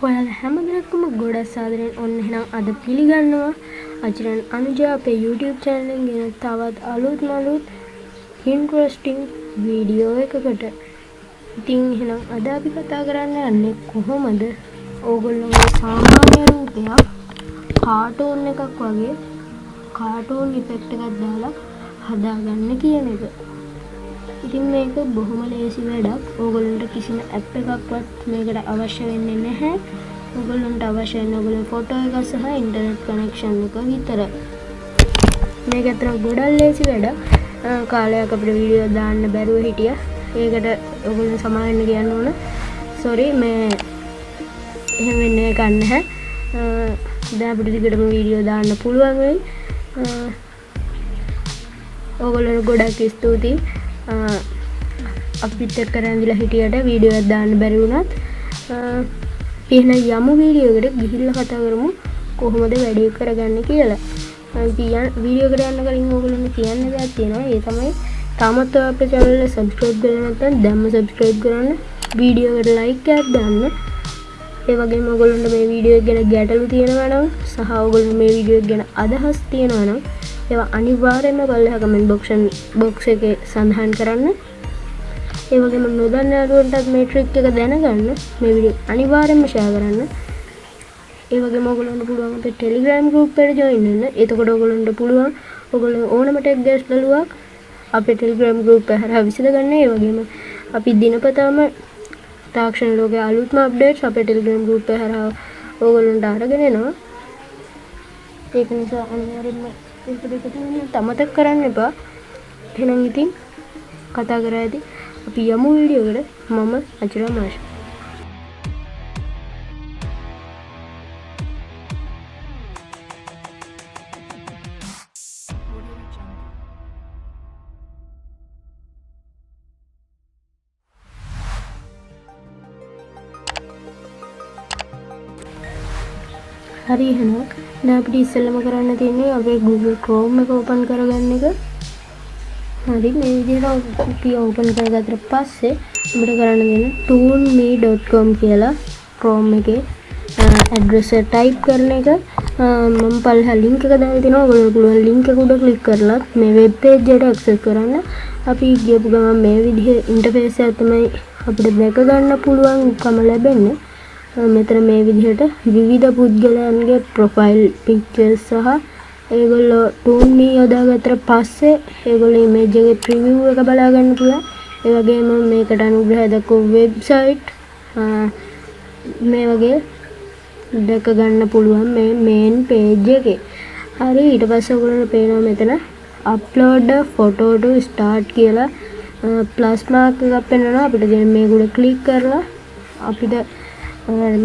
ඔයාලා හැමදෙනාටම ගොඩක් සාදරයෙන් ඔන්න එහෙනම් අද පිළිගන්නවා Achira Anuja අපේ YouTube channel එකෙන් ගෙන තවත් අලුත් interesting වීඩියෝ එකකට. ඉතින් එහෙනම් අද අපි කතා කරන්න යන්නේ කොහොමද ඕගොල්ලෝගේ සාමාන්‍ය රූපයක් කාටූන් එකක් වගේ කාටූන් ඉෆෙක්ට් එකක් දාලා හදාගන්න කියන එක. ඉතින් මේක බොහොම ලේසි වැඩක්. ඕගොල්ලන්ට කිසිම ඇප් එකක්වත් මේකට අවශ්‍ය වෙන්නේ නැහැ. ඕගොල්ලන්ට අවශ්‍ය වෙන්නේ ඕගොල්ලෝ ෆොටෝ එක සහ ඉන්ටර්නෙට් කනෙක්ෂන් එක විතරයි. මේක අතර ගොඩක් ලේසි වැඩක්. කාලයක් අපිට වීඩියෝ දාන්න බැරුව හිටියා. ඒකට ඕගොල්ලෝ සමාවෙන්න කියන්න ඕන. සෝරි මේ එහෙම වෙන්නේ නැහැ. දැන් අපිට දිගටම වීඩියෝ දාන්න පුළුවන් වෙයි. ඕගොල්ලෝ ගොඩක් ස්තුතියි. අපිත් එක්ක රැඳිලා හිටියට වීඩියෝ එකක් දාන්න බැරි වුණත් එහෙනම් යමු වීඩියෝ එකට ගිහිල්ලා කතා කරමු කොහොමද වැඩේ කරගන්නේ කියලා. වීඩියෝ එකට යන්න කලින් ඕගොල්ලෝ කියන්න දෙයක් තියෙනවා. ඒ තමයි තාමත් අපේ channel එක subscribe කරලා නැත්නම් දැම්ම subscribe කරන්න. වීඩියෝ එකට like එකක් දාන්න. ඒ වගේම ඕගොල්ලන්ට මේ වීඩියෝ එක ගැන ගැටලු තියෙනවා නම් සහ ඕගොල්ලෝ මේ වීඩියෝ එක ගැන අදහස් තියෙනවා නම් ඒවා අනිවාර්යයෙන්ම බලලා කමෙන්ට් බොක්ස් එකේ සඳහන් කරන්න. ඒ වගේම නොදන්න අයටත් මේ ට්‍රික් එක දැනගන්න මේ වීඩියෝ අනිවාර්යයෙන්ම ෂෙයා කරන්න. ඒ වගේම ඔයගොල්ලන්ට පුළුවන් අපේ Telegram group එකට join වෙන්න. එතකොට ඔයගොල්ලන්ට පුළුවන් ඔයගොල්ලෝ ඕනම ටෙක් ගැස්ලුවක් අපේ Telegram group එක හරහා විසඳගන්න. ඒ වගේම අපි දිනපතාම තාක්ෂණ ලෝකයේ අලුත්ම අප්ඩේට්ස් අපේ Telegram group එක හරහා ඔයගොල්ලන්ට අරගෙන එනවා. ඒක නිසා අනිවාර්යයෙන්ම ඒකට එකතු වෙන්න අමතක කරන්න එපා. එහෙනම් ඉතින් කතා කරා ඇති අපි යමු වීඩියෝ එකට. මම Achira Anuja. හරි එහෙනම් දැන් අපිට ඉස්සෙල්ලම කරන්න තියෙන්නේ අපේ Google Chrome එක open කරගන්න එක. හරි මේ විදිහට අපි open කරගත්තට පස්සේ අපිට කරන්න දෙන්නේ toonme.com කියලා Chrome එකේ address එක type කරන එක. මම පල්ලා link එක දාලා තිනවා. ඔයගොල්ලෝ පුළුවන් link එක උඩ click කරලා මේ web page එකට access කරන්න. අපි ගියපු ගමන් මේ විදිහේ interface එක තමයි අපිට දැක ගන්න පුළුවන්කම ලැබෙන්නේ. මෙතන මේ විදිහට විවිධ පුද්ගලයන්ගේ ප්‍රොෆයිල් පික්චර්ස් සහ ඒගොල්ලෝ toonme යොදාගත්තට පස්සේ ඒගොල්ලෝ ඉමේජ් එකේ ප්‍රිවිව් එක බලා ගන්න පුළුවන්. ඒ වගේම මේකට අනුග්‍රහය දක්වපු වෙබ්සයිට් මේ වගේ දැක ගන්න පුළුවන් මේ මේන් පේජ් එකේ. හරි ඊට පස්සේ ඔයගොල්ලන්ට පේනවා මෙතන upload a photo to start කියලා ප්ලස් මාක් එකක් පෙන්වනවා. අපිට දැන් මේක උඩ ක්ලික් කරලා අපිට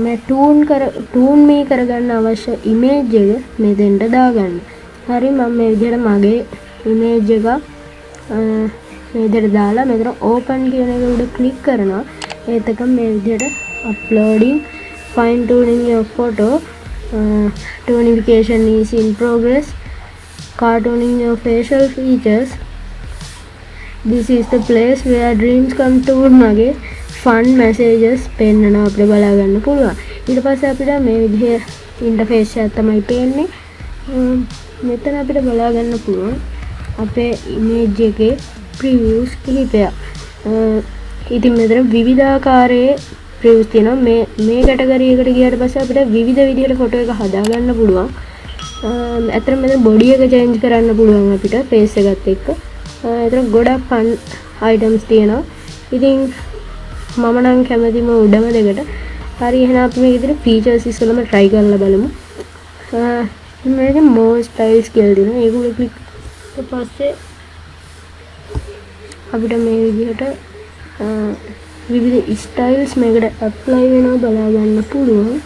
මේ toonme කරගන්න අවශ්‍ය ඉමේජ් එක මෙතෙන්ට දාගන්න. හරි මම මේ විදිහට මගේ ඉමේජ් එක මේ විදිහට දාලා මෙතන open කියන එක උඩ ක්ලික් කරනවා. ඒතක මේ විදිහට uploading fine tuning your photo tonification is in progress cartooning your facial features this is the place where dreams come true මගේ ෆන් මැසේජස් පෙන්වනවා අපිට බලා ගන්න පුළුවන්. ඊට පස්සේ අපිට මේ විදිහේ ඉන්ටර්ෆේස් එකක් තමයි පේන්නේ. මෙතන අපිට බලා ගන්න පුළුවන් අපේ ඉමේජ් එකේ ප්‍රිවිව්ස් කිහිපයක්. ඉතින් මෙතන විවිධාකාරයේ ප්‍රිවිව්ස් තියෙනවා. මේ කැටගරි එකට ගියාට පස්සේ අපිට විවිධ විදිහට ෆොටෝ එක හදා ගන්න පුළුවන්. අතන මෙතන බොඩි එක චේන්ජ් කරන්න පුළුවන් අපිට ෆේස් එකත් එක්ක. එතන ගොඩක් ෆන් අයිටම්ස් තියෙනවා. ඉතින් මම නම් කැමතිම උඩම දෙකට. හරි එහෙනම් අපි මේක විදිහට ෆීචර්ස් ඉස්සෙල්ලාම try කරලා බලමු. මේකේ more styles කියලා දෙනවා. ඒක උඩ ක්ලික් කරලා පස්සේ අපිට මේ විදිහට විවිධ styles මේකට apply වෙනවා බලා ගන්න පුළුවන්.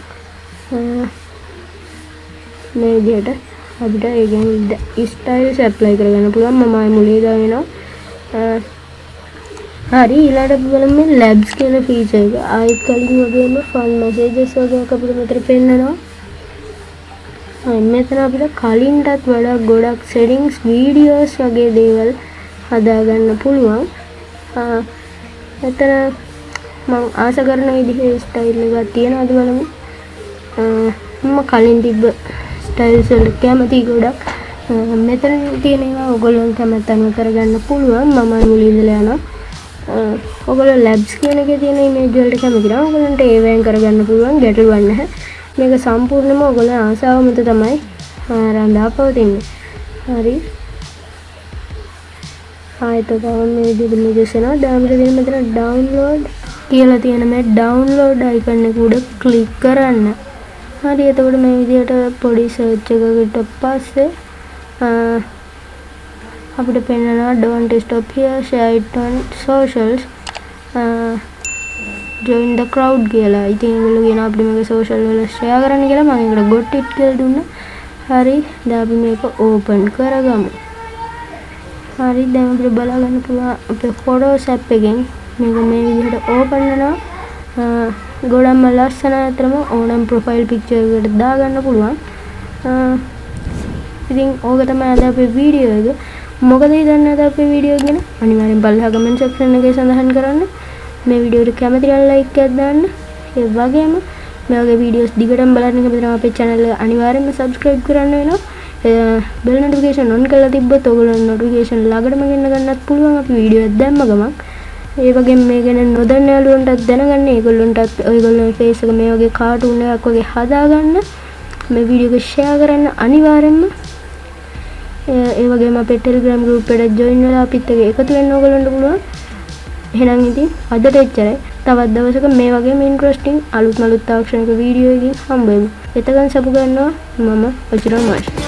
මේ විදිහට අපිට ඒ කියන්නේ styles apply කරගන්න පුළුවන්. මම ආයෙ මුලින් දානවා. හරි ඊළඟට බලමු මේ labs කියන feature එක. ආයෙත් කලින් වගේම fun messages වගේ අපිට මෙතන පෙන්නනවා. මෙතන අපිට කලින්ටත් වඩා ගොඩක් settings videos වගේ දේවල් හදාගන්න පුළුවන්. මෙතන මම ආස කරන විදිහේ ස්ටයිල් එකක් තියෙනවද බලමු. මම කලින් තිබ්බ ස්ටයිල්ස් වලට කැමති ගොඩක්. මෙතන තියෙනවා ඔයගොල්ලෝ කැමති අනුව කරගන්න පුළුවන්. මම මුලින් ඉඳලා යනවා. ඔයගොල්ලෝ ලැබ්ස් කියන එකේ තියෙන ඉමේජ් වලට කැමති නම් ඔයගොල්ලන්ට ඒවෙන් කරගන්න පුළුවන්. ගැටලුවක් නැහැ. මේක සම්පූර්ණයෙන්ම ඔයගොල්ලෝ ආසාව මත තමයි රඳා පවතින්නේ. හරි. ආයෙත් තව මේ විදිහට මේකස් වෙනවා. ඩාමට දෙන මෙතන ඩවුන්ලෝඩ් කියලා තියෙන මේ ඩවුන්ලෝඩ් අයිකන් එක උඩ ක්ලික් කරන්න. හරි. එතකොට මේ විදිහට පොඩි සර්ච් එකකට පස්සේ අපිට පෙන්නනවා don't stop here, share it on socials, join the crowd කියලා. ඉතින් ඒගොල්ලෝ කියනවා අපිට මේක social වල share කරන්න කියලා. මම ඒකට got it කියලා දුන්නා. හරි. දැන් අපි මේක open කරගමු. හරි. දැන් අපිට බලා ගන්න පුළුවන් අපේ photos app එකෙන් මේක මේ විදිහට open වෙනවා. ගොඩක්ම ලස්සන අතරම ඕනම profile picture එකකට දාගන්න පුළුවන්. ඉතින් ඕක තමයි අද අපේ වීඩියෝ එක. මොකද ඉතින් අද අපේ වීඩියෝ ගැන අනිවාර්යෙන් බලලා comment section එකේ සඳහන් කරන්න. මේ වීඩියෝ එක කැමති නම් like එකක් දාන්න. ඒ වගේම මේ වගේ වීඩියෝස් දිගටම බලන්න කැමති නම් අපේ channel එක අනිවාර්යෙන්ම subscribe කරන්න වෙනවා. bell notification on කරලා තිබ්බොත් ඔයගොල්ලෝ notification ළඟටම ගෙන්න ගන්නත් පුළුවන් අපි වීඩියෝ එක දැම්ම ගමන්. ඒ වගේම මේ ගැන නොදන්න යාළුවන්ටත් දැනගන්න. ඒගොල්ලන්ටත් ඔයගොල්ලෝ face එක මේ වගේ cartoon එකක් වගේ හදාගන්න. මේ වීඩියෝ එක share කරන්න අනිවාර්යෙන්ම. ඒ වගේම අපේ Telegram group එකට join වෙලා අපිත් එක්ක එකතු වෙන්න ඕගොල්ලන්ට පුළුවන්. එහෙනම් ඉතින් අදට එච්චරයි. තවත් දවසක මේ වගේම interesting අලුත් තාක්ෂණික වීඩියෝ එකකින් හම්බ වෙමු. එතකන් සබ් ගන්නවා මම අචිරා මාෂ්.